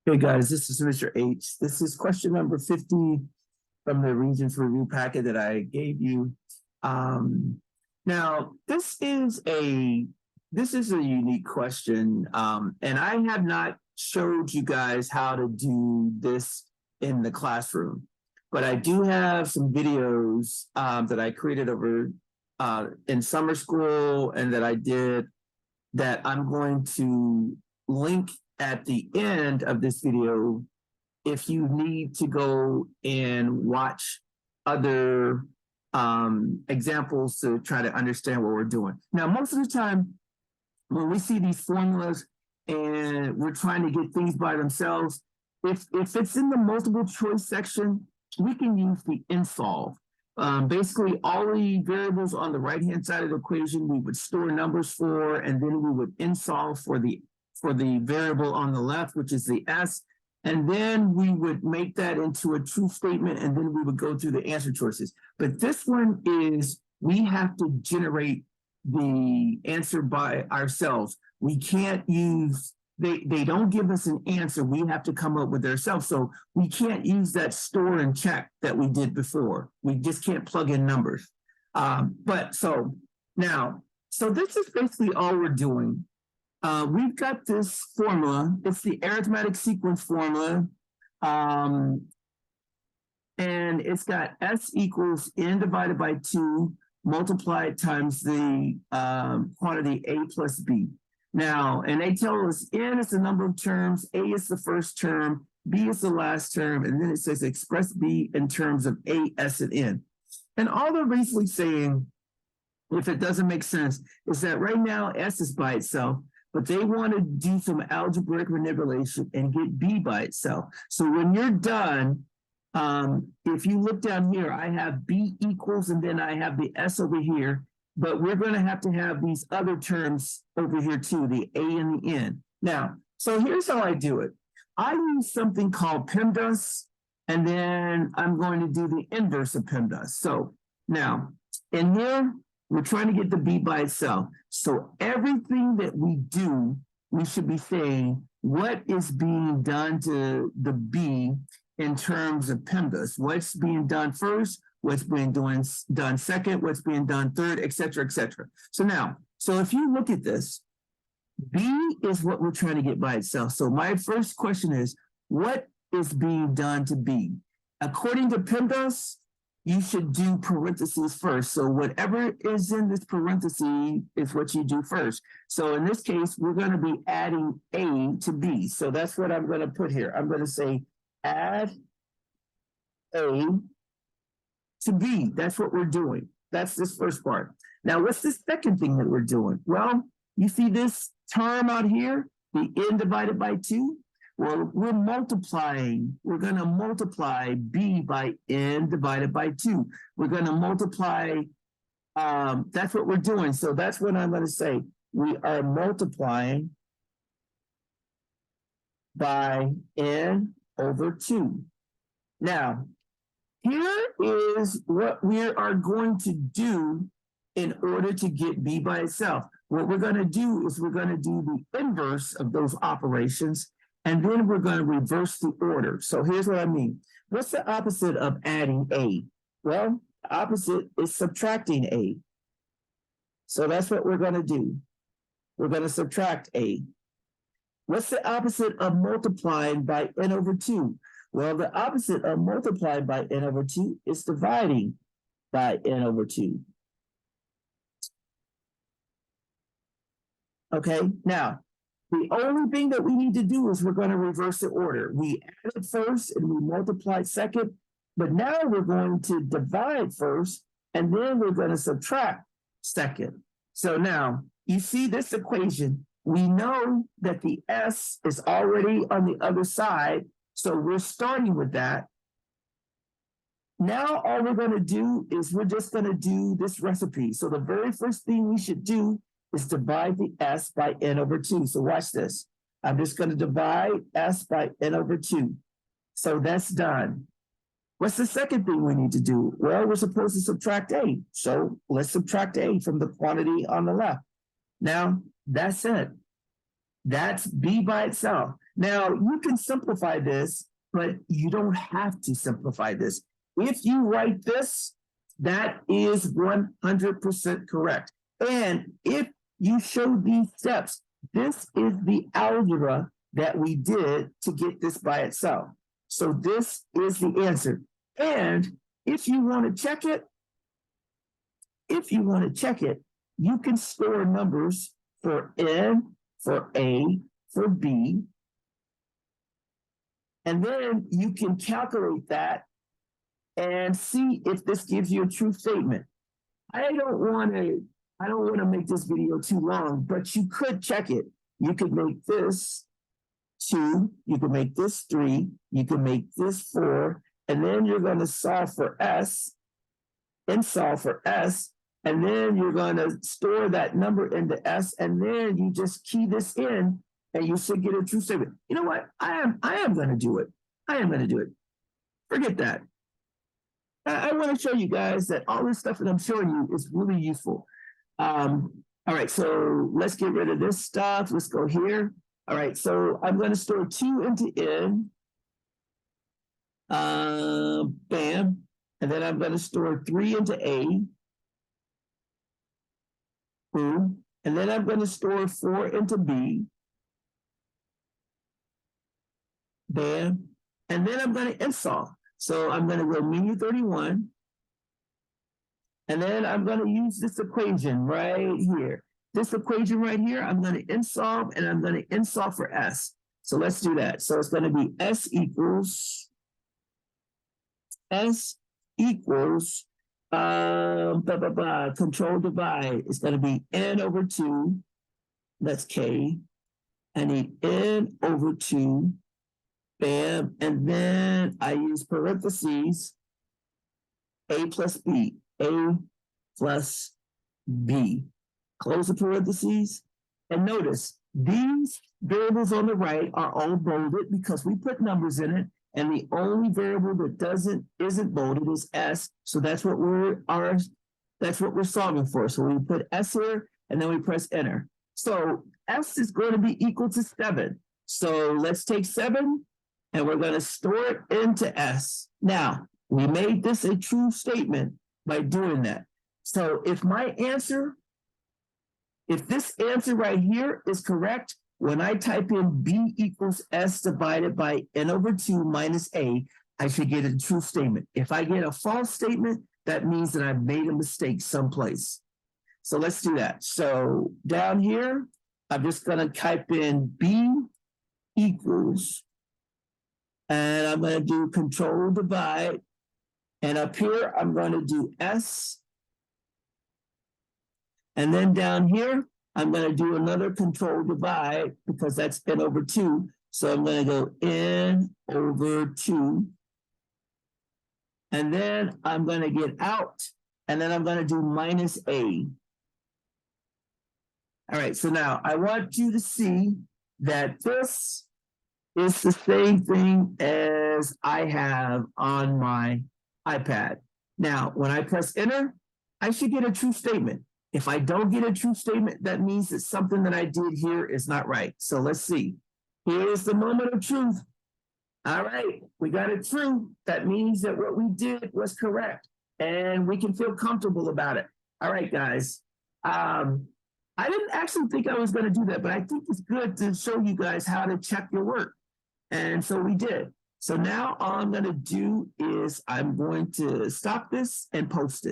Hey guys, this is Mr. H. This is question number 50 from the Regents review packet that I gave you. Now this is a unique question, and I have not showed you guys how to do this in the classroom, but I do have some videos that I created over in summer school and that I did that I'm going to link at the end of this video if you need to go and watch other examples to try to understand what we're doing. Now, most of the time, when we see these formulas and we're trying to get things by themselves, if it's in the multiple choice section, we can use the insolve. Basically, all the variables on the right-hand side of the equation, we would store numbers for, and then we would insolve for the variable on the left, which is the S, and then we would make that into a true statement, and then we would go through the answer choices. But this one is, we have to generate the answer by ourselves. We can't use, they don't give us an answer. We have to come up with it ourselves. So we can't use that store and check that we did before. We just can't plug in numbers. So this is basically all we're doing. We've got this formula. It's the arithmetic sequence formula. And it's got S equals N divided by 2 multiplied times the quantity A plus B. Now, and they tell us N is the number of terms, A is the first term, B is the last term, and then it says express B in terms of A, S, and N. And all they're basically saying, if it doesn't make sense, is that right now S is by itself, but they want to do some algebraic manipulation and get B by itself. So when you're done, if you look down here, I have B equals, and then I have the S over here, but we're going to have these other terms over here too, the A and the N. Now, so here's how I do it. I use something called PEMDAS, and then I'm going to do the inverse of PEMDAS. So now, in here, we're trying to get the B by itself. So everything that we do, we should be saying what is being done to the B in terms of PEMDAS. What's being done first, what's being done second, what's being done third, et cetera, et cetera. So now, so if you look at this, B is what we're trying to get by itself. So my first question is, what is being done to B? According to PEMDAS, you should do parentheses first. So whatever is in this parenthesis is what you do first. So in this case, we're going to be adding A to B. So that's what I'm going to put here. I'm going to say add A to B. That's what we're doing. That's this first part. Now, what's the second thing that we're doing? Well, you see this term out here, the N divided by 2? Well, we're multiplying. We're going to multiply B by N divided by 2. We're going to multiply, that's what we're doing. So that's what I'm going to say. We are multiplying by N over 2. Now, here is what we are going to do in order to get B by itself. What we're going to do is we're going to do the inverse of those operations, and then we're going to reverse the order. So here's what I mean. What's the opposite of adding A? Well, the opposite is subtracting A. So that's what we're going to do. We're going to subtract A. What's the opposite of multiplying by N over 2? Well, the opposite of multiplying by N over 2 is dividing by N over 2. Okay, now, the only thing that we need to do is we're going to reverse the order. We added first and we multiplied second, but now we're going to divide first and then we're going to subtract second. So now you see this equation. We know that the S is already on the other side, so we're starting with that. Now all we're going to do is we're just going to do this recipe. So the very first thing we should do is divide the S by N over 2. So watch this. I'm just going to divide S by N over 2. So that's done. What's the second thing we need to do? Well, we're supposed to subtract A. So let's subtract A from the quantity on the left. Now, that's it. That's B by itself. Now, you can simplify this, but you don't have to simplify this. If you write this, that is 100% correct. And if you show these steps, this is the algebra that we did to get this by itself. So this is the answer. And if you want to check it, you can store numbers for N, for A, for B. And then you can calculate that and see if this gives you a true statement. I don't want to make this video too long, but you could check it. You could make this 2, you could make this 3, you could make this 4, and then you're going to solve for S, and solve for S, and then you're going to store that number into S, and then you just key this in, and you should get a true statement. You know what? I am going to do it. I am going to do it. Forget that. I want to show you guys that all this stuff that I'm showing you is really useful. All right, so let's get rid of this stuff. Let's go here. All right, so I'm going to store 2 into N. Bam. And then I'm going to store 3 into A. Boom. And then I'm going to store 4 into B. Bam. And then I'm going to install. So I'm going to go menu 31. And then I'm going to use this equation right here. This equation right here, I'm going to insolve, and I'm going to insolve for S. So let's do that. So it's going to be S equals control divide. It's going to be N over 2. That's K. I need N over 2. Bam. And then I use parentheses, A plus B. A plus B. Close the parentheses. And notice, these variables on the right are all bolded because we put numbers in it. And the only variable that isn't bolded is S. So that's what we're solving for. So we put S here, and then we press enter. So S is going to be equal to 7. So let's take 7, and we're going to store it into S. Now, we made this a true statement by doing that. So if this answer right here is correct, when I type in B equals S divided by N over 2 minus A, I should get a true statement. If I get a false statement, that means that I've made a mistake someplace. So let's do that. So down here, I'm just going to type in B equals, and I'm going to do control divide. And up here, I'm going to do S. And then down here, I'm going to do another control divide because that's N over 2. So I'm going to go N over 2. And then I'm going to get out. And then I'm going to do minus A. All right, so now I want you to see that this is the same thing as I have on my iPad. Now, when I press enter, I should get a true statement. If I don't get a true statement, that means that something that I did here is not right. So let's see. Here's the moment of truth. All right, we got it true. That means that what we did was correct, and we can feel comfortable about it. All right, guys. I didn't actually think I was going to do that, but I think it's good to show you guys how to check your work. And so we did. So now all I'm going to do is I'm going to stop this and post it.